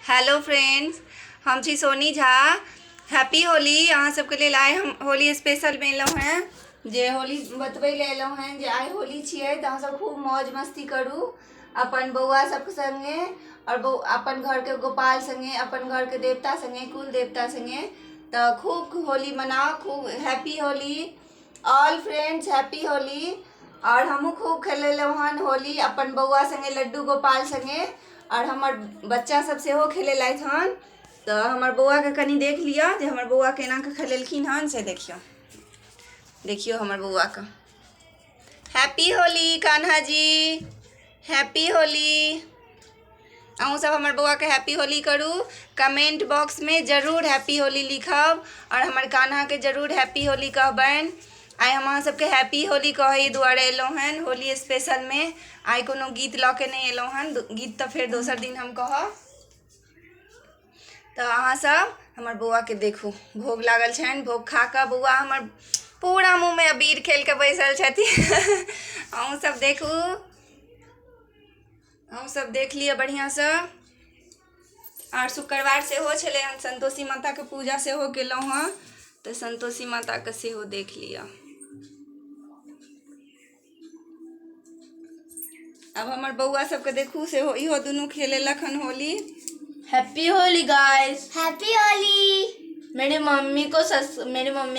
Hello friends, हम छी Soni Jha. Happy Holi. अहाँ सबके लेल आइ हम होली स्पेशल में एलहुँ हैं जे होली बतबै ले एलहुँ हैं जे आइ होली छियै तऽ अहाँ सब खूब मौज मस्ती करू अपन बौआ सबके संगे और अपन घर के गोपाल संगे, अपन घर के देवता संगे, कुल देवता संगे। तो खूब होली मनाओ, खूब happy Holi all friends, happy Holi. और हमहूँ खूब खेलेलहुँ हन होली अपन बौआ संगे, लड्डू गोपाल संगे, और हमर बच्चा सब सेहो खेलेलथि हन। तो हमर बौआ के कनी देख लिया जे हमर बौआ केना के खेलेलखिन हन से देखियो हमर बौआ के। Happy Holi Kanha ji, happy Holi. अहूँ सब हमर बौआ के हैप्पी होली करू। कमेंट बॉक्स में जरूर हैप्पी होली लिखब और हमर कान्हा के जरूर हैप्पी होली कहबनि। आई हम अहाँ सबके हैप्पी होली कहे दुआरे एलहुँ हन होली स्पेशल में। आई कोनो गीत लऽ के नहीं एलहुँ हन, गीत तो फिर दोसर दिन हम कहब। तो अहाँ सब हमर बौआ के देखू, भोग लागल छनि, भोग खा कऽ बौआ हमर पूरा मुँह में अबीर खेल के बैसल छथिन। अहूँ सब देखू, अहूँ सब देख लिअ बढ़िया से। और शुक्रवार सेहो छलै हन, संतोषी माता के पूजा सेहो केलहुँ हँ, तो संतोषी माता के सेहो देख लिअ। अब हमर बौआ सबके देखू सेहो इहो दुनू खेलेलक हन Holi. Happy Holi guys, happy Holi. मेरी मम्मी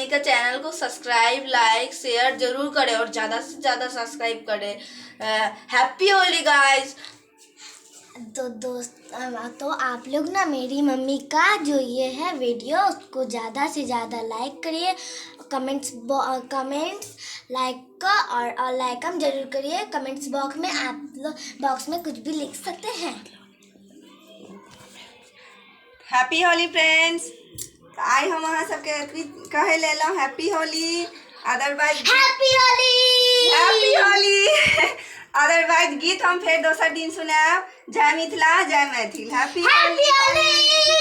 का चैनल को सब्सक्राइब, लाइक, शेयर जरूर करें और ज़्यादा से ज़्यादा सब्सक्राइब करें। Happy Holi guys. तो आप लोग ना मेरी मम्मी का जो ये है वीडियो उसको ज़्यादा से ज़्यादा लाइक करिए, कमेंट्स लाइक का और लाइक हम जरूर करिए। कमेंट्स बॉक्स में आप लोग बॉक्स में कुछ भी लिख सकते हैं। Happy Holi friends. आई हम अहाँ सबके कहे ले एलहुँ happy Holi. Otherwise happy Holi, happy Holi. Otherwise गीत हम फिर दोसर दिन सुनाएब। जय मिथिला, जय मैथिल। Happy happy Holi.